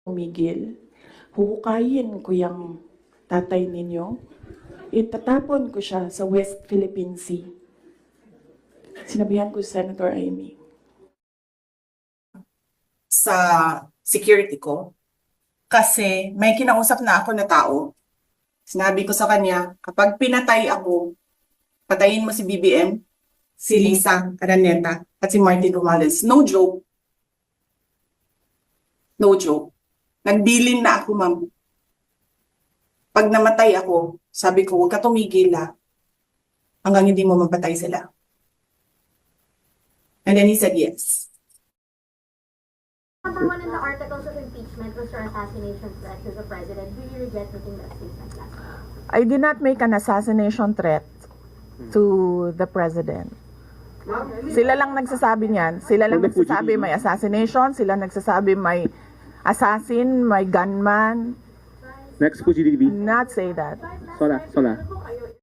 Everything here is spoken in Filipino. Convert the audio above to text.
tumigil. Huhukayin ko yung tatay ninyo. Itatapon ko siya sa West Philippine Sea. Sinabihan ko si Senator Amy. Sa security ko kasi may kinausap na ako na tao. Sinabi ko sa kanya, kapag pinatay ako, patayin mo si BBM, si Lisa Araneta, at si Martin Romualdez. No joke. No joke. Nagbilin na ako, ma'am. Pag namatay ako, sabi ko, huwag ka tumigil hanggang hindi mo mapatay sila. And then he said yes. Number one in the articles of impeachment was your assassination threat to the president. Do you regret making that statement last night? I did not make an assassination threat to the president. Sila lang nagsasabi niyan. Sila lang nagsasabi may assassination. Sila nagsasabi may assassin, may gunman. Next, Fuji TV. Not say that. Sola.